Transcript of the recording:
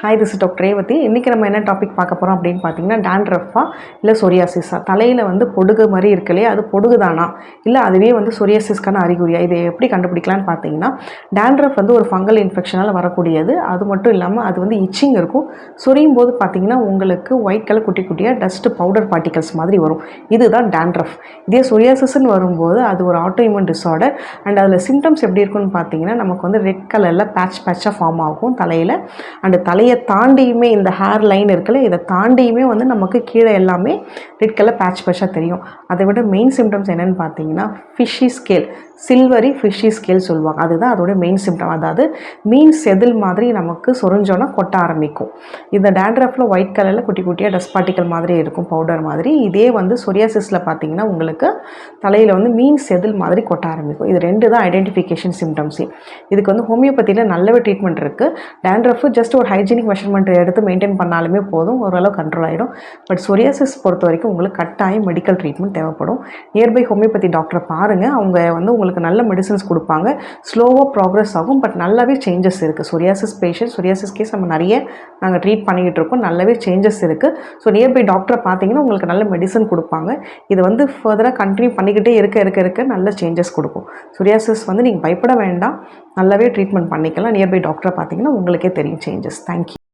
Hi, this is doctor Revathi. இன்றைக்கி நம்ம என்ன டாபிக் பார்க்க போகிறோம் அப்படின்னு பார்த்தீங்கன்னா, டாண்ட்ரஃபா இல்லை சொரியாசிஸா? தலையில் வந்து பொடுகு மாதிரி இருக்கு இல்லையா, அது பொடுகு தானா இல்லை அதுவே வந்து சொரியாசிஸ்க்கான அறிகுறியா? இதை எப்படி கண்டுபிடிக்கலான்னு பார்த்தீங்கன்னா, டாண்ட்ரஃப் வந்து ஒரு ஃபங்கல் இன்ஃபெக்ஷனால் வரக்கூடியது. அது மட்டும் இல்லாமல் அது வந்து இச்சிங் இருக்கும். சொரியும் போது பார்த்தீங்கன்னா உங்களுக்கு ஒயிட் கலர் குட்டி குட்டியாக டஸ்ட்டு பவுடர் பார்ட்டிகல்ஸ் மாதிரி வரும். இதுதான் டாண்ட்ரஃப். இதே சொரியாசிஸ்ன்னு வரும்போது அது ஒரு ஆட்டோஇம்யூன் டிஸார்டர். அண்ட் அதில் சிம்டம்ஸ் எப்படி இருக்குன்னு பார்த்தீங்கன்னா, நமக்கு வந்து ரெட் கலரில் பேட்சாக ஃபார்ம் ஆகும் தலையில். அண்டு தலையை தாண்டியுமே இந்த ஹேர் லைன் இருக்குல்ல, இதை தாண்டியுமே வந்து நமக்கு கீழே எல்லாமே ரெட் கலர் பேட்சாக தெரியும். அதை விட மெயின் சிம்டம்ஸ் என்னென்னு பார்த்தீங்கன்னா, fishy scale, silvery fishy scale சொல்லுவாங்க. அதுதான் அதோட மெயின் சிம்டம். அதாவது மீன் செதில் மாதிரி நமக்கு சொரிஞ்சோன்னா கொட்ட ஆரம்பிக்கும். இந்த டாண்ட்ரஃபில் ஒயிட் கலரில் குட்டி குட்டியாக டஸ்ட் பார்ட்டிக்கல் மாதிரி இருக்கும், பவுடர் மாதிரி. இதே வந்து சொரியாசிஸில் பார்த்தீங்கன்னா உங்களுக்கு தலையில் வந்து மீன் செதில் மாதிரி கொட்ட ஆரம்பிக்கும். இது ரெண்டு தான் ஐடென்டிஃபிகேஷன் சிம்டம்ஸே. இதுக்கு வந்து ஹோமியோபதியில் நல்லாவே ட்ரீட்மெண்ட் இருக்குது. டாண்ட்ரஃப் ஜஸ்ட் ஒரு ஹைஜீனிக் மெஷர்மெண்ட் எடுத்து மெயின்டைன் பண்ணாலுமே போதும், ஓரளவு கண்ட்ரோல் ஆகிடும். பட் சொரியாசிஸ் பொறுத்த வரைக்கும் உங்களுக்கு கட்டாயம் மெடிக்கல் ட்ரீட்மெண்ட் தேவைப்படும். நியர்பை ஹோமியோபதி டாக்டரை பாருங்கள். அவங்க வந்து உங்களுக்கு நல்ல மெடிசன்ஸ் கொடுப்பாங்க. ஸ்லோவாக ப்ராக்ரஸ் ஆகும், பட் நல்லாவே சேஞ்சஸ் இருக்குது. சொரியாசிஸ் கேஸ் நம்ம நிறைய நாங்கள் ட்ரீட் பண்ணிக்கிட்டு இருக்கோம். நல்லாவே சேஞ்சஸ் இருக்குது. ஸோ நியர்பை டாக்டரை பார்த்தீங்கன்னா உங்களுக்கு நல்ல மெடிசன் கொடுப்பாங்க. இதை வந்து ஃபர்தராக கண்டினியூ பண்ணிக்கிட்டே இருக்க நல்ல சேஞ்சஸ் கொடுக்கும். சொரியாசிஸ் வந்து நீங்கள் பயப்பட வேண்டாம், நல்லாவே ட்ரீட்மெண்ட் பண்ணிக்கலாம். நியர்பை டாக்டரை பார்த்தீங்கன்னா உங்களுக்கே தெரியும் சேஞ்சஸ். தேங்க்யூ.